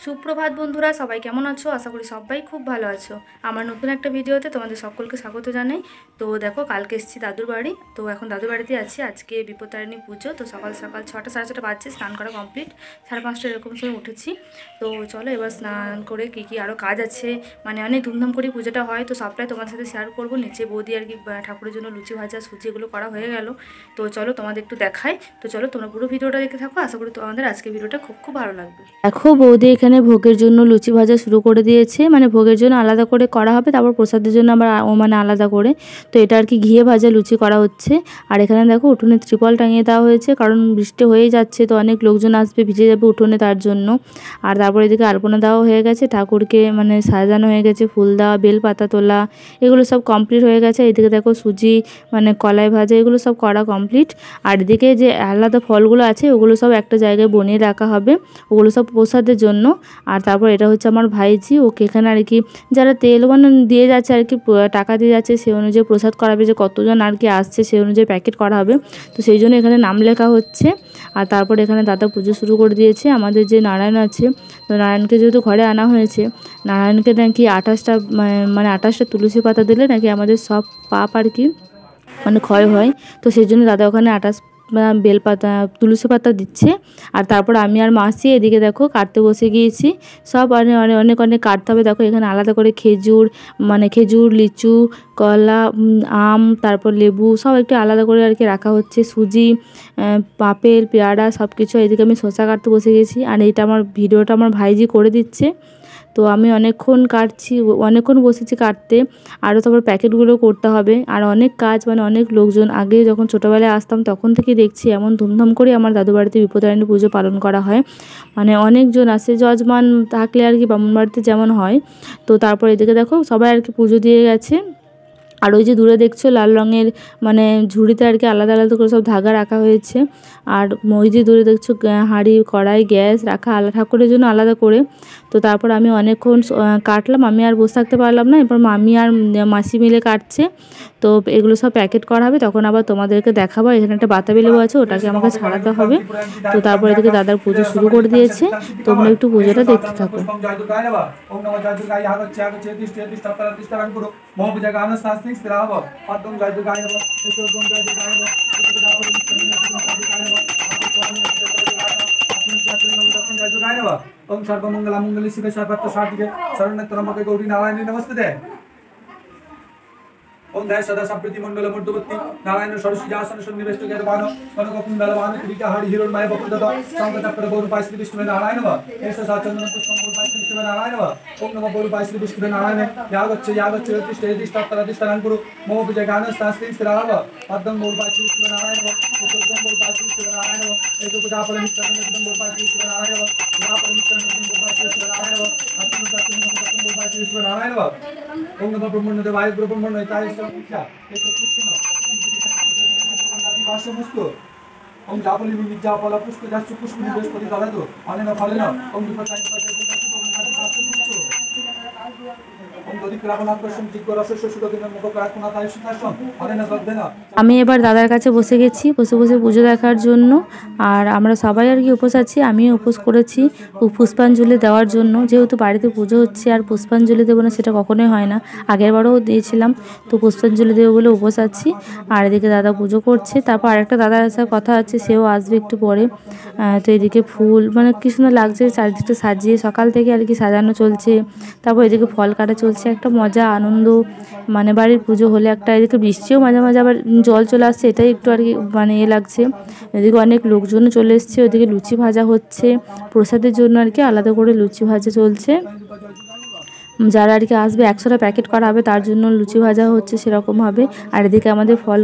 সুপ্রভাত বন্ধুরা, সবাই কেমন আছো? আশা করি সবাই খুব ভালো আছো। আমার নতুন একটা ভিডিওতে তোমাদের সকলকে স্বাগত জানাই। তো দেখো, কালকে এসেছি দাদুর বাড়ি। তো এখন দাদুর বাড়িতে আছি। আজকে বিপত্তারিণী পুজো। তো সকাল সকাল 6টা সাড়ে 6টা বাজছে, স্নান করা কমপ্লিট। 5:30 এরকম সময় উঠেছি। তো চলো এবার স্নান করে কী আরও কাজ আছে, মানে অনেক ধুমধাম করে পুজোটা হয়, তো সবটাই তোমার সাথে শেয়ার করবো। নিচে বৌদি আর কি ঠাকুরের জন্য লুচি ভাজা সুজি এগুলো করা হয়ে গেল। তো চলো তোমাদের একটু দেখাই। তো চলো তোমরা পুরো ভিডিওটা দেখতে থাকো। আশা করি তোমাদের আজকে ভিডিওটা খুব ভালো লাগবে। দেখো, বৌদি এখানে ভোগের জন্য লুচি ভাজা শুরু করে দিয়েছে। মানে ভোগের জন্য আলাদা করে করা হবে, তারপর প্রসাদের জন্য আবার মানে আলাদা করে। তো এটা আর কি ঘিয়ে ভাজা লুচি করা হচ্ছে। আর এখানে দেখো উঠোনে ত্রিপল টাঙিয়ে দেওয়া হয়েছে, কারণ বৃষ্টি হয়েই যাচ্ছে, তো অনেক লোকজন আসবে, ভিজে যাবে উঠোনে, তার জন্য। আর তারপর এদিকে আলপনা দেওয়া হয়ে গেছে, ঠাকুরকে মানে সাজানো হয়ে গেছে, ফুল দেওয়া, বেলপাতা তোলা, এগুলো সব কমপ্লিট হয়ে গেছে। এদিকে দেখো সুজি মানে কলাই ভাজা এগুলো সব করা কমপ্লিট। আর এদিকে যে আলাদা ফলগুলো আছে ওগুলো সব একটা জায়গায় বনিয়ে রাখা হবে, ওগুলো সব প্রসাদের জন্য। আর তারপর এটা হচ্ছে আমার ভাইজি, ওকে এখানে আর কি যারা তেল দিয়ে যাচ্ছে আর কি, টাকা দিয়ে যাচ্ছে, সেই অনুযায়ী প্রসাদ করাবে, যে কতজন আর কি আসছে সেই অনুযায়ী প্যাকেট করা হবে। তো সেই জন্য এখানে নাম লেখা হচ্ছে। আর তারপর এখানে দাদা পুজো শুরু করে দিয়েছে। আমাদের যে নারায়ণ আছে, তো নারায়ণকে যেহেতু ঘরে আনা হয়েছে, নারায়ণকে নাকি 28টা মানে 28টা তুলসী পাতা দিলে নাকি আমাদের সব পাপ আর কি মানে ক্ষয় হয়। তো সেই জন্য দাদা ওখানে 28 বেলপাতা তুলসী পাতা দিচ্ছে। আর তারপর আমি আর মাসি এদিকে দেখো কাটতে বসে গিয়েছি। সব অনেক অনেক কাটতে হবে। দেখো এখানে আলাদা করে খেজুর, লিচু, কলা, আম, তারপর লেবু সব একটু আলাদা করে আর কি রাখা হচ্ছে। সুজি, আপেল, পেয়ারা সব কিছু। এদিকে আমি শসা কাটতে বসে গেছি। আর এইটা আমার ভিডিওটা আমার ভাইজি করে দিচ্ছে। তো আমি অনেকক্ষণ বসেছি কাটতে। আরও তারপর প্যাকেটগুলো করতে হবে। আর অনেক কাজ, মানে অনেক লোকজন। আগে যখন ছোটোবেলায় আসতাম তখন থেকে দেখছি এমন ধুমধাম করে আমার দাদু বাড়িতে বিপত্তারিণী পুজো পালন করা হয়। মানে অনেকজন আসে, যজমান থাকলে আর কি ব্রাহ্মণ বাড়িতে যেমন হয়। তো তারপর এদিকে দেখো সবাই আর কি পুজো দিয়ে গেছে। আর ওই যে দূরে দেখছো লাল রঙের মানে ঝুড়িতে আর কি আলাদা আলাদা করে সব ধাগা রাখা হয়েছে। আর ওই যে দূরে দেখছো হাঁড়ি, কড়াই, গ্যাস রাখা ঠাকুরের জন্য আলাদা করে। তো তারপর আমি অনেকক্ষণ কাটলাম, আমি আর বসে থাকতে পারলাম না। এরপর মামি আর মাসি মিলে কাটছে। তো এগুলো সব প্যাকেট করা হবে, তখন আবার তোমাদেরকে দেখাবো। এখানে একটা বাতাবি লেবু আছে, ওটাকে আমাকে ছাড়াতে হবে। তো তারপর এদিকে দাদার পুজো শুরু করে দিয়েছে। তোমরা একটু পুজোটা দেখতে থাকো। ओम सर्वमंगला मंगली शिवे सर्वत्र साधिके शरण्य त्र्यंबके गौरी नारायणी नमस्ते। ओम दया सदा संप्रीति मंडल मध्यवर्ती नारायण सरस्वती आसन सन्निवेष्ट ज्ञानवान कनक कुंडलवान किरीटा हाड़ी हिरण्मय बकुलदत शंखचक्र गौरपाय श्री विष्णु नारायण व एष साचंद्रन पुष्पं गौरपाय श्री विष्णु नारायण व ओम नमो गौरपाय श्री विष्णु नारायण यागच्छ तिष्ठतिष्ठतरदिष्टानं गुरु मम विजय ज्ञान शास्त्री स्थिराव पद्मं गौरपाय श्री विष्णु नारायण व सुखं गौरपाय श्री विष्णु नारायण व एतो पूजाफल मित्रं गौरपाय श्री विष्णु नारायण व पूजाफल मित्रं गौरपाय श्री विष्णु नारायण व अत्युन्न गौरपाय श्री विष्णु नारायण व ओम नमो ब्रह्मण्य देवाय ब्रह्मण्य ताय ओम जापली विद्याफल पुष्प जास्तु पुष्प बृहस्पति दलतु अनेन फलेन ओम विपत्ताय আমি এবার দাদার কাছে বসে গেছি, বসে বসে পুজো দেখার জন্য। আর আমরা সবাই আর কি উপোস আছি, আমিও উপোস করেছি পুষ্পাঞ্জলি দেওয়ার জন্য। যেহেতু বাড়িতে পুজো হচ্ছে আর পুষ্পাঞ্জলি দেবো না সেটা কখনোই হয় না, আগের বারও দিয়েছিলাম। তো পুষ্পাঞ্জলি দেবো বলে উপোস আছি। আর এদিকে দাদা পুজো করছে। তারপর আরেকটা দাদার আসার কথা আছে, সেও আসবে একটু পরে। তো এদিকে ফুল মানে কি সুন্দর লাগছে, চারিদিকটা সাজিয়ে সকাল থেকে আর কি সাজানো চলছে। তারপর এদিকে ফল কাটা চলছে, একটা মজা আনন্দ। মানে বাড়ির পুজো হলে একটা, এদিকে বৃষ্টিও মাঝে মাঝে আবার জল চলে আসছে, এটাই একটু আর কি মানে লাগছে। এদিকে অনেক লোকজনও চলে এসছে। ওদিকে লুচি ভাজা হচ্ছে প্রসাদের জন্য আর কি, আলাদা করে লুচি ভাজা চলছে। যারা আর কি আসবে 100টা প্যাকেট করা হবে, তার জন্য লুচি ভাজা হচ্ছে সেরকমভাবে। আর এদিকে আমাদের ফল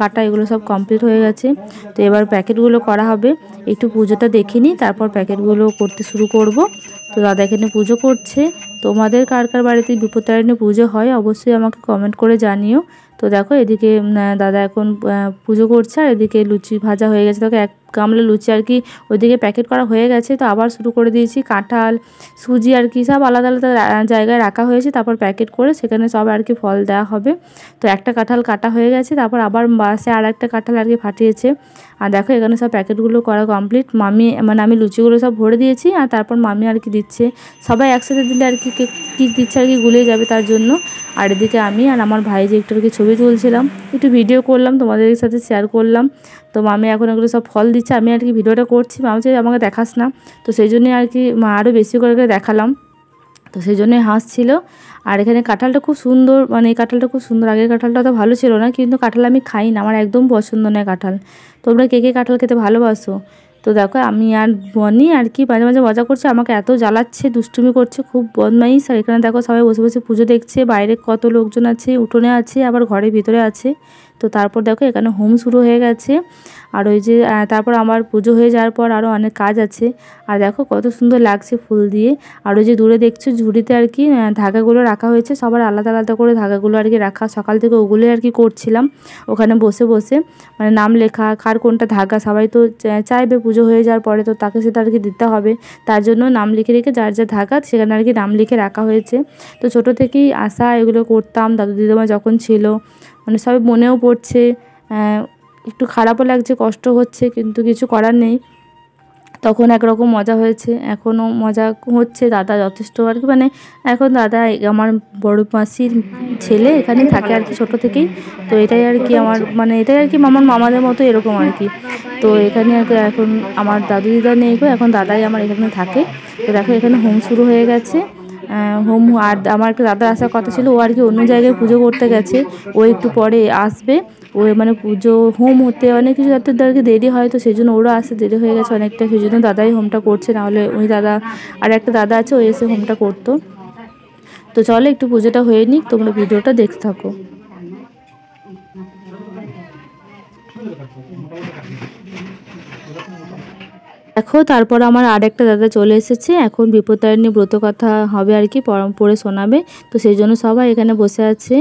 কাটা এগুলো সব কমপ্লিট হয়ে গেছে। তো এবার প্যাকেটগুলো করা হবে। একটু পুজোটা দেখে নিই, তারপর প্যাকেটগুলো করতে শুরু করব। তো দাদা এখানে পুজো করছে। তোমাদের কার কার বাড়িতে বিপত্তারিণী পুজো হয় অবশ্যই আমাকে কমেন্ট করে জানিও। তো দেখো এদিকে দাদা এখন পুজো করছে, আর এদিকে লুচি ভাজা হয়ে গেছে। দেখো গামলা লুচি আর কি ওইদিকে প্যাকেট করা হয়ে গেছে, তো আবার শুরু করে দিয়েছি। কাঁঠাল, সুজি আর কি সব আলাদা আলাদা জায়গায় রাখা হয়েছে, তারপর প্যাকেট করে সেখানে সব আর কি ফল দেওয়া হবে। তো একটা কাঁঠাল কাটা হয়ে গেছে, তারপর আবার বাসে আর একটা কাঁঠাল আর কি ফাটিয়েছে। আর দেখো এখানে সব প্যাকেটগুলো করা কমপ্লিট। মামি মানে আমি লুচিগুলো সব ভরে দিয়েছি, আর তারপর মামি আর কি দিচ্ছে। সবাই একসাথে দিলে আর কি কেক দিচ্ছে আর কি গুলিয়ে যাবে তার জন্য। আর এদিকে আমি আর আমার ভাই যে একটু আর কি ছবি তুলছিলাম, একটু ভিডিও করলাম, তোমাদের সাথে শেয়ার করলাম। তো মামি এখন এগুলো সব ফল দিচ্ছে, আমি আর কি ভিডিওটা করছি, মামি চাই আমাকে দেখাস না, তো সেই জন্যই আর কি আরও বেশি করে দেখালাম, তো সেই জন্যই হাসছিল। আর এখানে কাঁঠালটা খুব সুন্দর, মানে এই কাঁঠালটা খুব সুন্দর। আগের কাঁঠালটা তো ভালো ছিল না, কিন্তু কাঁঠাল আমি খাই না, আমার একদম পছন্দ নয় কাঁঠাল। তোমরা কে কে কাঁঠাল খেতে ভালোবাসো? তো দেখো আমি আর বনি আর কি মাঝে মাঝে মজা করছে, আমাকে এত জ্বালাচ্ছে, দুষ্টুমি করছে, খুব বদমাইশ। আর এখানে দেখো সবাই বসে বসে পুজো দেখছে, বাইরে কত লোকজন আছে, উঠোনে আছে, আবার ঘরের ভিতরে আছে। তো তারপর দেখো এখানে হোম শুরু হয়ে গেছে। আর ওই যে তারপর আমার পুজো হয়ে যাওয়ার পর আরও অনেক কাজ আছে। আর দেখো কত সুন্দর লাগছে ফুল দিয়ে। আর ওই যে দূরে দেখছো ঝুড়িতে আর কি ধাগাগুলো রাখা হয়েছে, সবার আলাদা আলাদা করে ধাগাগুলো আর কি রাখা। সকাল থেকে ওগুলোই আর কি করছিলাম ওখানে বসে বসে, মানে নাম লেখা, কার কোনটা ধাগা, সবাই তো চাইবে পুজো হয়ে যাওয়ার পরে তো তাকে সেটা আর কি দিতে হবে, তার জন্য নাম লিখে রেখে যার যা ধাগা সেখানে আর কি নাম লিখে রাখা হয়েছে। তো ছোটো থেকেই আশা এগুলো করতাম, দাদু দিদিমা যখন ছিল, মানে সবাই মনেও পড়ছে। একটু খারাপও লাগছে, কষ্ট হচ্ছে, কিন্তু কিছু করার নেই। তখন একরকম মজা হয়েছে, এখনও মজা হচ্ছে। দাদা যথেষ্ট আর কি, মানে এখন দাদা আমার বড় মাসির ছেলে এখানে থাকে আর কি ছোটো থেকেই। তো এটাই আর কি আমার, মানে এটাই আর কি আমার মামাদের মতো এরকম আর কি। তো এখানে আর কি এখন আমার দাদু দিদা নেই গো, এখন দাদাই আমার এখানে থাকে। তো দেখো এখানে হোম শুরু হয়ে গেছে। হোম আর আমার একটা দাদা আসার কথা ছিল, ও আর কি অন্য জায়গায় পুজো করতে গেছে, ও একটু পরে আসবে। ও মানে পুজো হোম হতে অনেক কিছু যাতে আর কি দেরি হয়, তো সেই জন্য ওরা আসতে দেরি হয়ে গেছে অনেকটা, সেই জন্য দাদাই হোমটা করছে, নাহলে ওই দাদা আর একটা দাদা আছে, ও এসে হোমটা করতো। তো চলো একটু পুজোটা হয়ে নিক, তোমরা ভিডিওটা দেখতে থাকো। দেখো তারপর আমার আরেকটা দাদা চলে এসেছে, এখন বিপত্তারিণী ব্রত কথা হবে আর কি, পড়ে শোনাবে। তো সেই জন্য সবাই এখানে বসে আছে,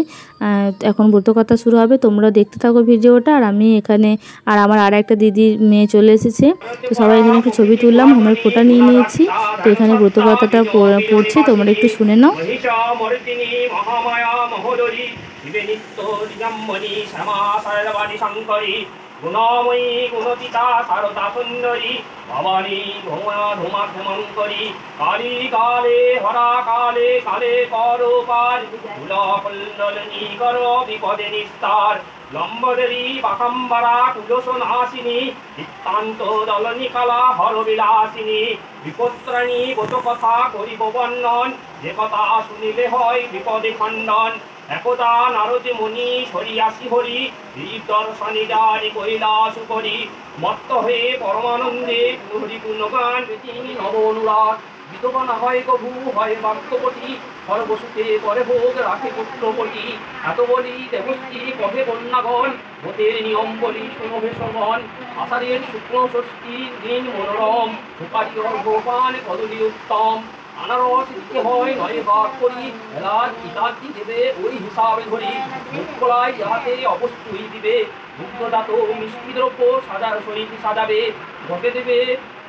এখন ব্রত কথা শুরু হবে, তোমরা দেখতে থাকো ভিডিওটা। আর আমি এখানে আর আমার আরেকটা দিদির মেয়ে চলে এসেছে, তো সবাই এখানে একটু ছবি তুললাম, হোমের ফোঁটা নিয়ে নিয়েছি। তো এখানে ব্রত কথাটা পড়ছি, তোমরা একটু শুনে নাও। গুণময়ী গুণচিতা সারদা সুন্দরী ভবানী ধোমা ধোমা ধমঙ্করী কালী কালে হরা কালে কালে করোপার কুলকুণ্ডলিনী কর বিপদে নিস্তার লম্বদরী বাকাম্বরা কুলসনাশিনী নিত্যান্ত দলনী কালা হরবিলাসিনী বিপত্রাণী গত কথা করিব বর্ণন, যে কথা শুনিলে হয় বিপদে খণ্ডন। একদা নারদে মুনি সরিয়াসি হরি দীপ দর্শনে জারি কৈলাস করি, মত্ত হয়ে পরমানন্দে হরি গুণগান তিনি নব অনুরাগ। বিধবা না হয় কভু হয় বাক্যপতি, সর্বসুখে করে ভোগ রাখে পুত্রপতি। এত বলি দেবশ্রী কহে কন্যাগণ, ভোটের নিয়ম বলি শুনবে শ্রবণ। আষাঢ়ের শুক্ল ষষ্ঠীর দিন মনোরম, সুপারি অর্ঘপান কদলী উত্তম। আনারস দিতে হয় নয় ভাগ করি, এলাচ ইত্যাদি দেবে ওই হিসাবে ধরি। মুখ খোলায় ইহাতে অবশ্যই দিবে, দুগ্ধজাত মিষ্টি দ্রব্য সাজার সহিত সাজাবে। ঘটে দেবে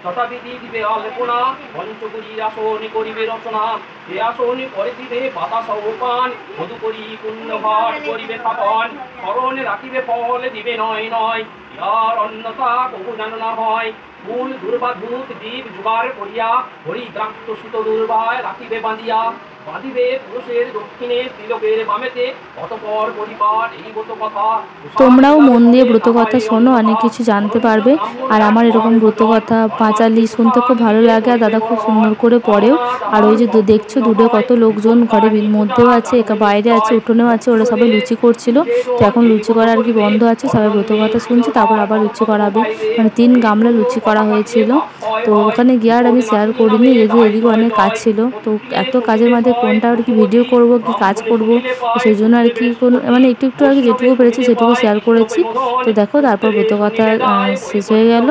যথাবিধি দিবে আলেপনা, পঞ্চপুরীর আসনে করিবে রচনা। এ আসনে করে দিবে বাতাস ও পান, মধু করি পুণ্য ভাট করিবে স্থাপন। স্মরণে রাখিবে ফল দিবে নয় নয়, ইহার অন্যতা কবু যেন না হয়। ফুল দুর্বা ধূপ দ্বীপ জোগাড় করিয়া, হরি দ্রাক্ষ সুত দুর্বায় রাখিবে বাঁধিয়া। বাঁধিবে পুরুষের দক্ষিণে তিলকের বামেতে, অতঃপর পরিবার এই ব্রত কথা। তোমরাও মন দিয়ে ব্রত কথা শোনো, অনেক কিছু জানতে পারবে। আর আমার এরকম ব্রত কথা পাঁচালি শুনতে খুব ভালো লাগে, আর দাদা খুব সুন্দর করে পড়েও। আর ওই যে দেখছো দূরে কত লোকজন, ঘরের মধ্যেও আছে, বাইরে আছে, উঠোনেও আছে, ওরা সবাই লুচি করছিল। তো এখন লুচি করা আর কি বন্ধ আছে, সবাই ব্রত কথা শুনছে, তারপর আবার লুচি করাবে, মানে 3 গামলা লুচি করা হয়েছিল। তো ওখানে গিয়ে আর আমি শেয়ার করিনি, যেহেতু এদিকে অনেক কাজ ছিল। তো এত কাজের মধ্যে কোনটা আর কি ভিডিও করব, কি কাজ করব, সেই জন্য আর কি মানে একটু একটু আর কি যেটুকু পেরেছি সেটুকু শেয়ার করেছি। তো দেখো তারপর ব্রত কথা শেষ হয়ে গেল।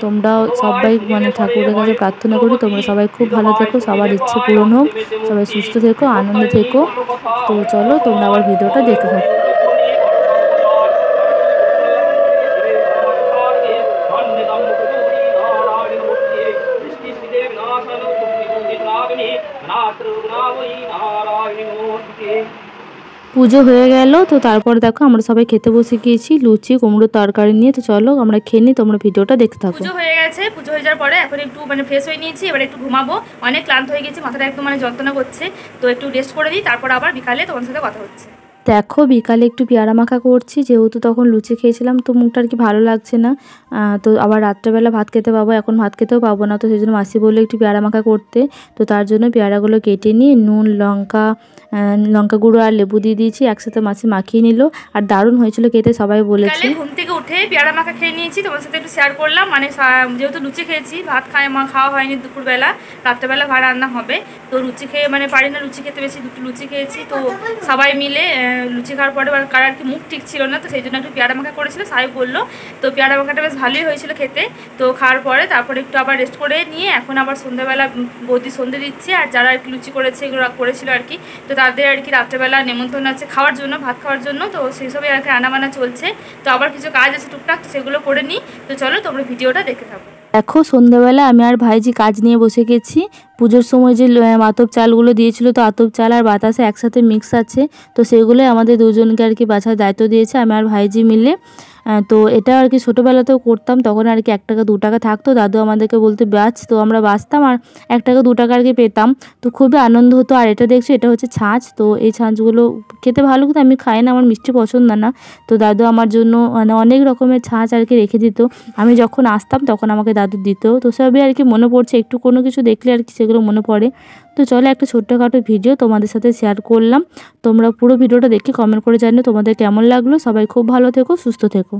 তোমরাও সবাই মানে ঠাকুরের কাছে প্রার্থনা করি তোমরা সবাই খুব ভালো থেকো, সবার ইচ্ছে পূরণ হোক, সবাই সুস্থ থেকো, আনন্দে থেকো। তো চলো তোমরা আবার ভিডিওটা দেখতে থাকো। পুজো হয়ে গেল। তো তারপর দেখো আমরা সবাই খেতে বসে গিয়েছি লুচি কুমড়োর তরকারি নিয়ে। তো চলো আমরা খেয়ে নিই, তোমরা ভিডিওটা দেখতে থাকো। পুজো হয়ে গেছে, পুজো হয়ে যাওয়ার পরে এখন একটু ফ্রেশ হয়ে নিয়েছি, এবার একটু ঘুমাবো। অনেক ক্লান্ত হয়ে গেছি, মাথাটা একদম যন্ত্রণা করছে। তো একটু রেস্ট করে দিই, তারপর আবার বিকালে তোমার সাথে কথা হচ্ছে। দেখো বিকালে একটু পেয়ারা মাখা করছি, যেহেতু তখন লুচি খেয়েছিলাম তো মুখটা আর কি ভালো লাগছে না। তো আবার রাত্রেবেলা ভাত খেতে পাবো, এখন ভাত খেতেও পাবো না। তো সেই জন্য মাসি বললো একটু পেয়ারা মাখা করতে। তো তার জন্য পেয়ারাগুলো কেটে নিয়ে নুন লঙ্কা গুঁড়ো আর লেবু দিয়ে দিয়েছি, একসাথে মাসি মাখিয়ে নিল। আর দারুণ হয়েছিল খেতে, সবাই বলেছে। ঘুম থেকে উঠে পেয়ারা মাখা খেয়ে নিয়েছি, তোমার সাথে একটু শেয়ার করলাম। যেহেতু লুচি খেয়েছি, ভাত খাওয়া হয়নি দুপুরবেলা, রাত্রেবেলা ভাত রান্না হবে। তো লুচি খেয়ে পারি না লুচি খেতে, বেশি দুটো লুচি খেয়েছি। তো সবাই মিলে লুচি খাওয়ার পরে কার আর কি মুখ ঠিক ছিল না, তো সেই জন্য একটু পেয়ারা মাখা করেছিল, সাহেব বললো। তো পেয়ারা মাখাটা বেশ ভালোই হয়েছিল খেতে। তো খাওয়ার পরে তারপরে একটু আবার রেস্ট করে নিয়ে এখন আবার সন্ধ্যাবেলা বৌদি সন্ধ্যে দিচ্ছে। আর যারা আর কি লুচি করেছে এগুলো করেছিল আর কি, তো তাদের আর কি রাত্রেবেলা নেমন্তন্ন আছে খাওয়ার জন্য, ভাত খাওয়ার জন্য। তো সেই সবই আর কি রান্নাবান্না চলছে। তো আবার কিছু কাজ আছে টুকটাক, তো সেগুলো করে নিই। তো চলো তোমরা ভিডিওটা দেখতে থাকো। দেখো সন্ধ্যাবেলা আমি আর ভাইজি কাজ নিয়ে বসে গেছি। পুজোর সময় যে আতপ চালগুলো দিয়েছিল, তো আতপ চাল আর বাতাসে একসাথে মিক্স আছে, তো সেগুলোই আমাদের দুজনকে আর কি বাছার দায়িত্ব দিয়েছে আমি আর ভাইজি মিলে। তো এটা আর কি ছোটোবেলাতেও করতাম, তখন আর কি 1 টাকা 2 টাকা থাকতো, দাদু আমাদেরকে বলতে বাছ, তো আমরা বাছতাম আর 1 টাকা 2 টাকা আর কি পেতাম। তো খুবই আনন্দ হতো। আর এটা দেখছো, এটা হচ্ছে ছাঁচ। তো এই ছাঁচগুলো খেতে ভালো, কিন্তু আমি খাই না, আমার মিষ্টি পছন্দ না। তো দাদু আমার জন্য অনেক রকমের ছাঁচ আর কি রেখে দিত, আমি যখন আসতাম তখন আমাকে দাদু দিত। তো সবই আর কি মনে পড়ছে, একটু কোনো কিছু দেখলে আর কি সেগুলো মনে পড়ে। তো চলো একটা ছোট্টখাটো ভিডিও তোমাদের সাথে শেয়ার করলাম। তোমরা পুরো ভিডিওটা দেখে কমেন্ট করে জানিও তোমাদের কেমন লাগলো। সবাই খুব ভালো থেকো, সুস্থ থেকো।